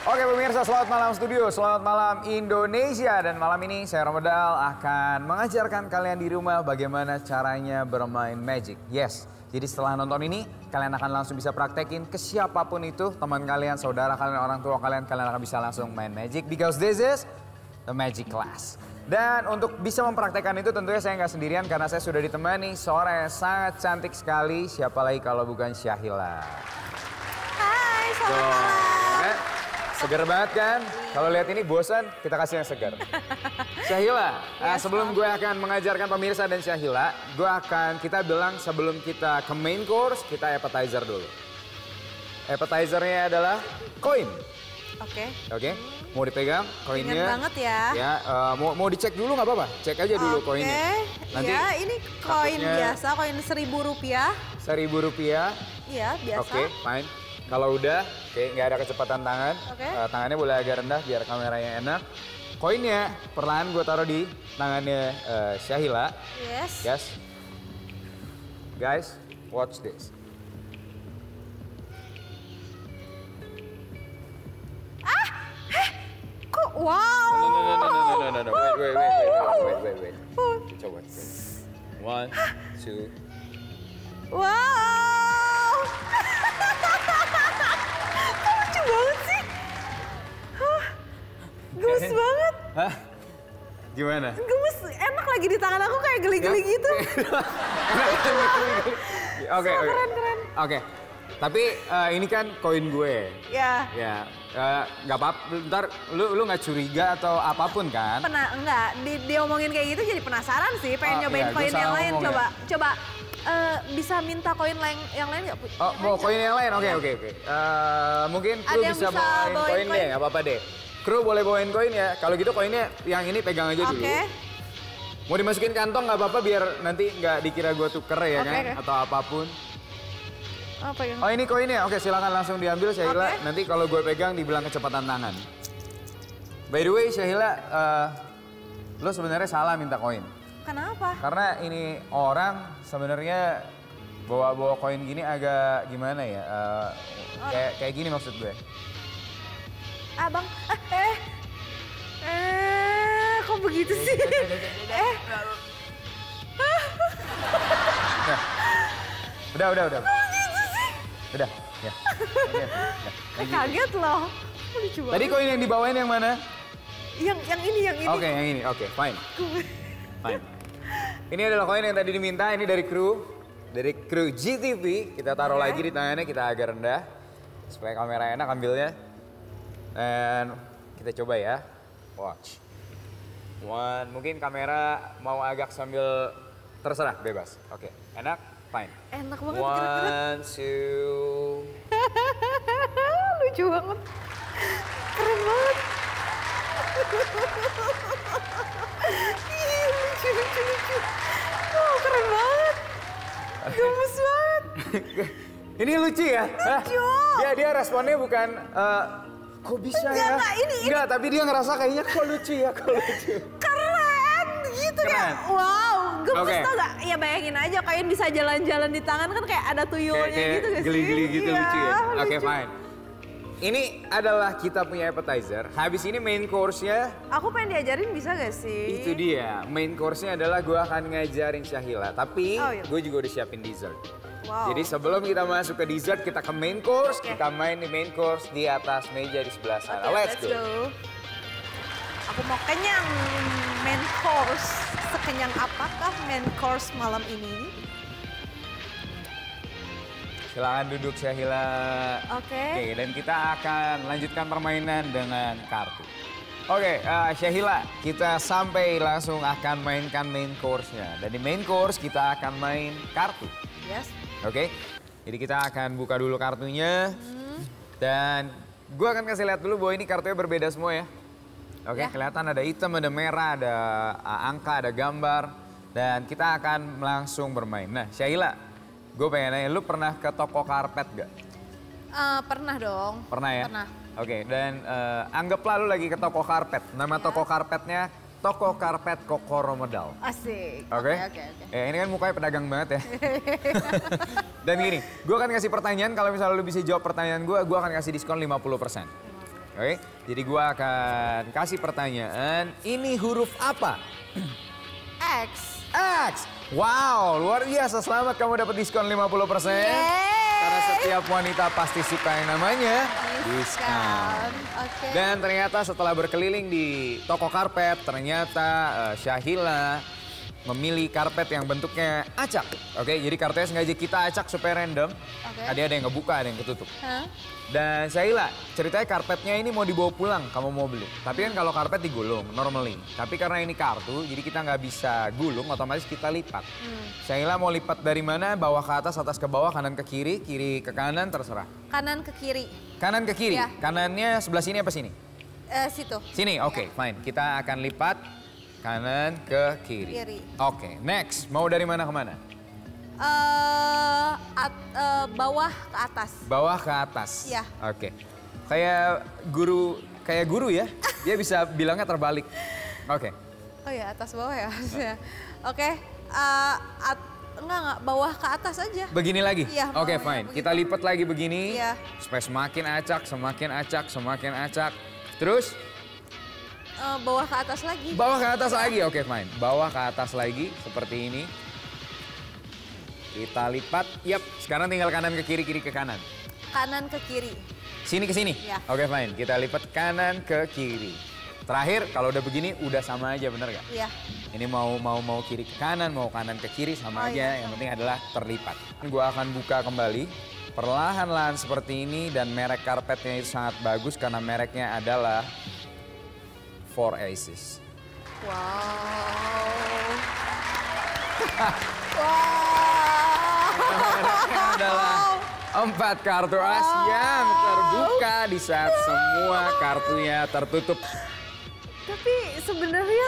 Oke pemirsa, selamat malam studio, selamat malam Indonesia. Dan malam ini saya Romedal akan mengajarkan kalian di rumah bagaimana caranya bermain Magic. Yes, jadi setelah nonton ini kalian akan langsung bisa praktekin ke siapapun itu. Teman kalian, saudara kalian, orang tua kalian, kalian akan bisa langsung main Magic. Because this is the Magic Class. Dan untuk bisa mempraktekkan itu tentunya saya nggak sendirian karena saya sudah ditemani seorang yang sangat cantik sekali. Siapa lagi kalau bukan Syahila. Hai, selamat malam. Segar banget kan? Kalau lihat ini bosan, kita kasih yang segar. Syahila, sebelum gue akan mengajarkan pemirsa dan Syahila, kita bilang sebelum kita ke main course, kita appetizer dulu. Appetizernya adalah koin. Oke. Mau dipegang koinnya. Ingat banget ya. Ya, mau dicek dulu nggak apa-apa? Cek aja dulu koinnya. Nanti ya, ini koin biasa, koin Rp1.000. Rp1.000. Iya, biasa. Oke, fine. Kalau udah, nggak ada kecepatan tangan. Tangannya boleh agak rendah biar kameranya enak. Koinnya perlahan gue taruh di tangannya Syahila. Yes. Guys, watch this. Kok wow. No. Wait. Coba. 1, 2. Wow. Lucu banget sih. Gemes banget. Hah? Gimana? Gemes, enak lagi di tangan aku kayak geli-geli gitu. Oke. Keren. Oke. Tapi ini kan koin gue. Ya. Nggak apa-apa, ntar lu nggak curiga atau apapun kan? Enggak, dia omongin kayak gitu jadi penasaran sih, pengen nyobain koin yang lain. Coba, bisa minta koin yang lain nggak? Oh, mau koin yang lain? Oke. Mungkin kru bisa bawain koin deh, nggak apa-apa deh. Kru boleh bawain koin ya, kalau gitu koinnya yang ini pegang aja dulu. Mau dimasukin kantong nggak apa-apa biar nanti nggak dikira gue tuker ya kan, atau apapun. Oh ini koinnya, oke silakan langsung diambil Syahila. Nanti kalau gue pegang dibilang kecepatan tangan. By the way Syahila, lo sebenarnya salah minta koin. Kenapa? Karena ini orang sebenarnya bawa koin gini agak gimana ya? Kayak gini maksud gue. Abang, kok begitu sih? Udah. Udah, ya. Kaget loh. Lucu banget. Tadi koin yang dibawain yang mana? Yang ini. Oke, yang ini. Oke, fine. Ini adalah koin yang tadi diminta, ini dari kru. Dari kru GTV, kita taruh lagi di tangannya, kita agak rendah. Supaya kamera enak ambilnya. Dan kita coba ya. Watch. Mungkin kamera mau agak sambil terserah, bebas. Oke, enak? Fine. Enak banget. 1, 2. Lucu banget. Keren banget. Lucu. Oh, keren banget. Gemes banget. Ini lucu ya? Lucu. Dia responnya bukan, kok bisa ya? Enggak, tapi dia ngerasa kayaknya kok lucu. Keren gitu ya. Wow. Gemes tau gak? Ya bayangin aja koin bisa jalan-jalan di tangan kan kayak ada tuyulnya gitu gak sih? Geli-geli gitu lucu ya? Oke, fine. Ini adalah kita punya appetizer. Habis ini main course-nya. Aku pengen diajarin bisa gak sih? Itu dia. Main course-nya adalah gue akan ngajarin Syahila. Tapi gue juga udah siapin dessert. Wow. Jadi sebelum kita masuk ke dessert, kita ke main course. Kita main di main course di atas meja di sebelah sana. Let's go. Aku mau kenyang main course. Sekenyang apakah main course malam ini? Silakan duduk Syahila. Oke, dan kita akan lanjutkan permainan dengan kartu. Oke, Syahila, kita sampai langsung akan mainkan main course-nya. Dan di main course kita akan main kartu. Yes. Oke, jadi kita akan buka dulu kartunya. Dan gue akan kasih lihat dulu bahwa ini kartunya berbeda semua ya. Oke, kelihatan ada hitam, ada merah, ada angka, ada gambar. Dan kita akan langsung bermain. Nah, Syahila, gue pengen nanya, lu pernah ke toko karpet gak? Pernah dong. Pernah ya? Pernah. Oke, dan anggaplah lu lagi ke toko karpet. Nama toko karpetnya Toko Karpet Koko Romedal. Asik. Oke. Ini kan mukanya pedagang banget ya. Dan gini, gue akan kasih pertanyaan, kalau misalnya lu bisa jawab pertanyaan gue akan kasih diskon 50%. Oke, jadi gue akan kasih pertanyaan. Ini huruf apa? X. X. Wow, luar biasa. Selamat, kamu dapat diskon 50%. Karena setiap wanita pasti suka yang namanya diskon. Oke. Dan ternyata setelah berkeliling di toko karpet, ternyata Syahila memilih karpet yang bentuknya acak. Oke, jadi karpetnya sengaja kita acak supaya random. Oke. Tadi ada yang ngebuka, ada yang ketutup. Hah? Dan Syahila, ceritanya karpetnya ini mau dibawa pulang, kamu mau beli. Tapi kan kalau karpet digulung, normally. Tapi karena ini kartu, jadi kita nggak bisa gulung, otomatis kita lipat. Syahila mau lipat dari mana? Bawah ke atas ke bawah, kanan ke kiri, kiri ke kanan, terserah. Kanan ke kiri. Kanan ke kiri? Ya. Kanannya sebelah sini apa sini? Situ. Sini, oke, fine. Kita akan lipat kanan ke kiri. Kiri. Oke, next. Mau dari mana ke mana? Bawah ke atas. Bawah ke atas? Iya. Oke. Kayak guru ya, dia bisa bilangnya terbalik. Oke. Oh ya, atas bawah ya harusnya. Oke, enggak, bawah ke atas aja. Begini lagi? Iya. Oke, bawahnya fine. begitu. Kita lipat lagi begini. Iya. Supaya semakin acak, semakin acak, semakin acak. Terus? Bawah ke atas lagi. Bawah ke atas lagi, oke fine. Bawah ke atas lagi, seperti ini. Kita lipat, yap. Sekarang tinggal kanan ke kiri, kiri ke kanan. Kanan ke kiri. Sini ke sini? Iya. Oke fine, kita lipat kanan ke kiri. Terakhir, kalau udah begini udah sama aja, bener gak? Iya. Ini mau kiri ke kanan, mau kanan ke kiri sama aja. Iya. Yang penting adalah terlipat. Gua akan buka kembali. Perlahan-lahan seperti ini dan merek karpetnya itu sangat bagus karena mereknya adalah Four Aces. Wow. Mereknya adalah 4 kartu as yang terbuka di saat semua kartunya tertutup. Tapi sebenarnya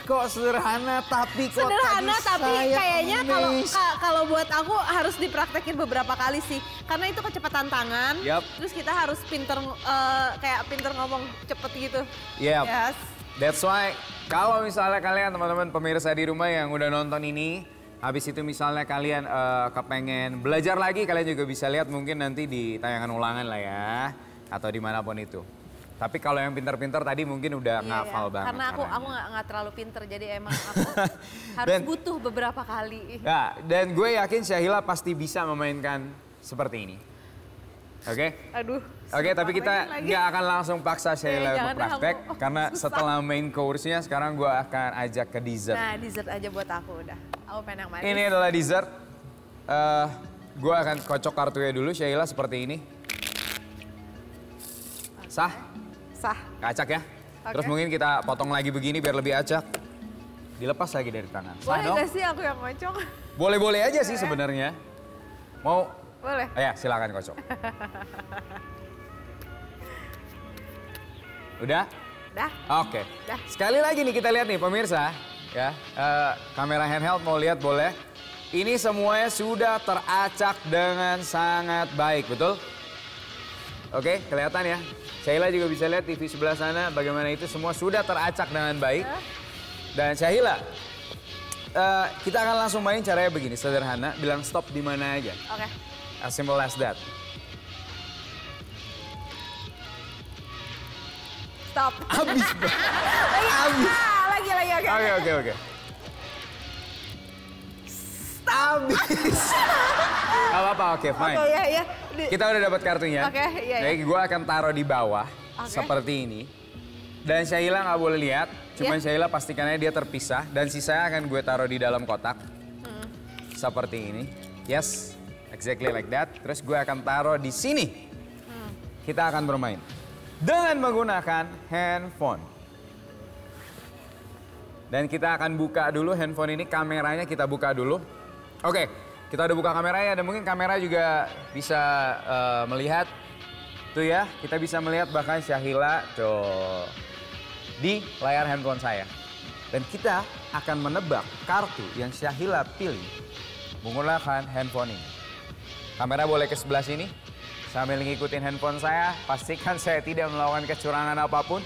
kok sederhana, tapi kok sederhana tadi tapi saya kayaknya miss. kalau buat aku harus dipraktekin beberapa kali sih. Karena itu kecepatan tangan. Yup. Terus kita harus pinter ngomong cepet gitu. Yep. Yes. That's why kalau misalnya kalian teman-teman pemirsa di rumah yang udah nonton ini, habis itu misalnya kalian kepengen belajar lagi, kalian juga bisa lihat mungkin nanti di tayangan ulangan lah ya, atau dimanapun itu. Tapi kalau yang pintar-pintar tadi mungkin udah ngafal banget. Karena aku nggak terlalu pinter, jadi emang aku harus butuh beberapa kali. Ya, dan gue yakin Syahila pasti bisa memainkan seperti ini. Oke? Aduh. Oke, tapi kita nggak akan langsung paksa Syahila jangan, praktek. aku Karena susah. setelah main course-nya, sekarang gue akan ajak ke dessert. Nah, dessert aja buat aku udah. Aku pengen yang manis. Ini adalah dessert. Gue akan kocok kartunya dulu, Syahila seperti ini. Sah? Sah. Acak ya? Oke. Terus mungkin kita potong lagi begini biar lebih acak. Dilepas lagi dari tangan. Sah Boleh dong? gak sih aku yang ngocok? Boleh-boleh aja sih sebenarnya. Mau? Boleh. Ya, silakan kocok. Udah? Dah. Oke. Dah. Sekali lagi nih kita lihat nih pemirsa. Ya, kamera handheld mau lihat boleh. Ini semuanya sudah teracak dengan sangat baik, betul? Oke, kelihatan ya. Syahila juga bisa lihat TV sebelah sana bagaimana itu semua sudah teracak dengan baik. Dan Syahila, kita akan langsung main caranya begini, sederhana. Bilang stop di mana aja. Oke. As simple as that. Stop. Abis. Abis. Lagi. Oke. Abis. Gak apa-apa, oke, fine. Oke, ya. Kita udah dapat kartunya. Oke, iya. Jadi gue akan taruh di bawah, Oke. seperti ini. Dan Syahila nggak boleh lihat, cuman Iya. Syahila pastikan aja dia terpisah. Dan sisanya akan gue taruh di dalam kotak. Seperti ini. Yes, exactly like that. Terus gue akan taruh di sini. Kita akan bermain. Dengan menggunakan handphone. Dan kita akan buka dulu handphone ini, kameranya kita buka dulu. Oke, kita udah buka kameranya dan mungkin kamera juga bisa melihat. Tuh ya, kita bisa melihat bahkan Syahila tuh di layar handphone saya. Dan kita akan menebak kartu yang Syahila pilih menggunakan handphone ini. Kamera boleh ke sebelah sini. Sambil ngikutin handphone saya, pastikan saya tidak melakukan kecurangan apapun.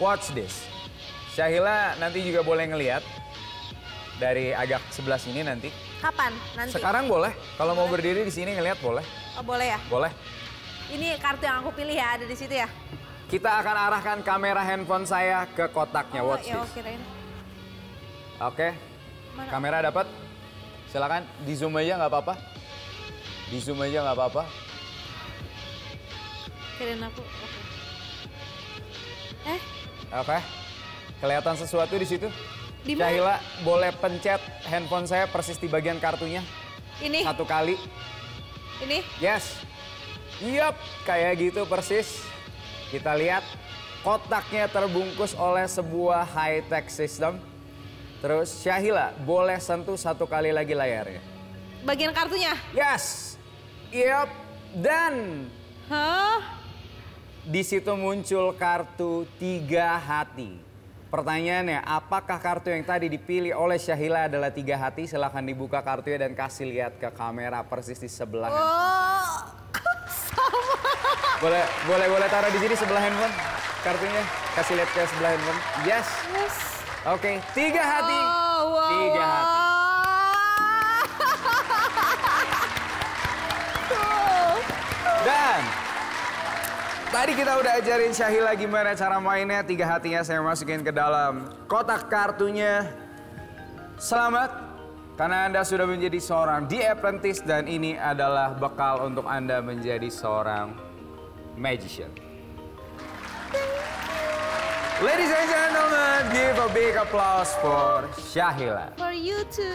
Watch this. Syahila nanti juga boleh ngelihat dari agak sebelah sini nanti. Kapan? Nanti. Sekarang boleh. Kalau mau berdiri di sini ngelihat boleh. Oh, boleh ya? Boleh. Ini kartu yang aku pilih ya, ada di situ ya? Kita akan arahkan kamera handphone saya ke kotaknya. Watch ya, this. kirain. Oke. Mana? Kamera dapat. Silakan di zoom aja nggak apa-apa. Di zoom aja nggak apa-apa. Kirain aku. Oke. Oke. Kelihatan sesuatu di situ? Di mana? Syahila boleh pencet handphone saya persis di bagian kartunya. Ini. 1 kali. Ini. Yes. Yup, kayak gitu persis. Kita lihat kotaknya terbungkus oleh sebuah high-tech system. Terus Syahila boleh sentuh 1 kali lagi layarnya. Bagian kartunya? Yes. Yup. Dan Hah? di situ muncul kartu 3 hati. Pertanyaannya, apakah kartu yang tadi dipilih oleh Syahila adalah 3 hati? Silahkan dibuka kartunya dan kasih lihat ke kamera persis di sebelah. Oh, sama. Boleh taruh di sini sebelah handphone kartunya. Kasih lihat ke sebelah handphone. Yes. Yes. Oke, 3 hati. Oh, wow, 3 hati. Dan tadi kita udah ajarin Syahila gimana cara mainnya. 3 hatinya saya masukin ke dalam kotak kartunya. Selamat, karena Anda sudah menjadi seorang The Apprentice dan ini adalah bekal untuk Anda menjadi seorang magician. Ladies and gentlemen, give a big applause for Syahila. For you too.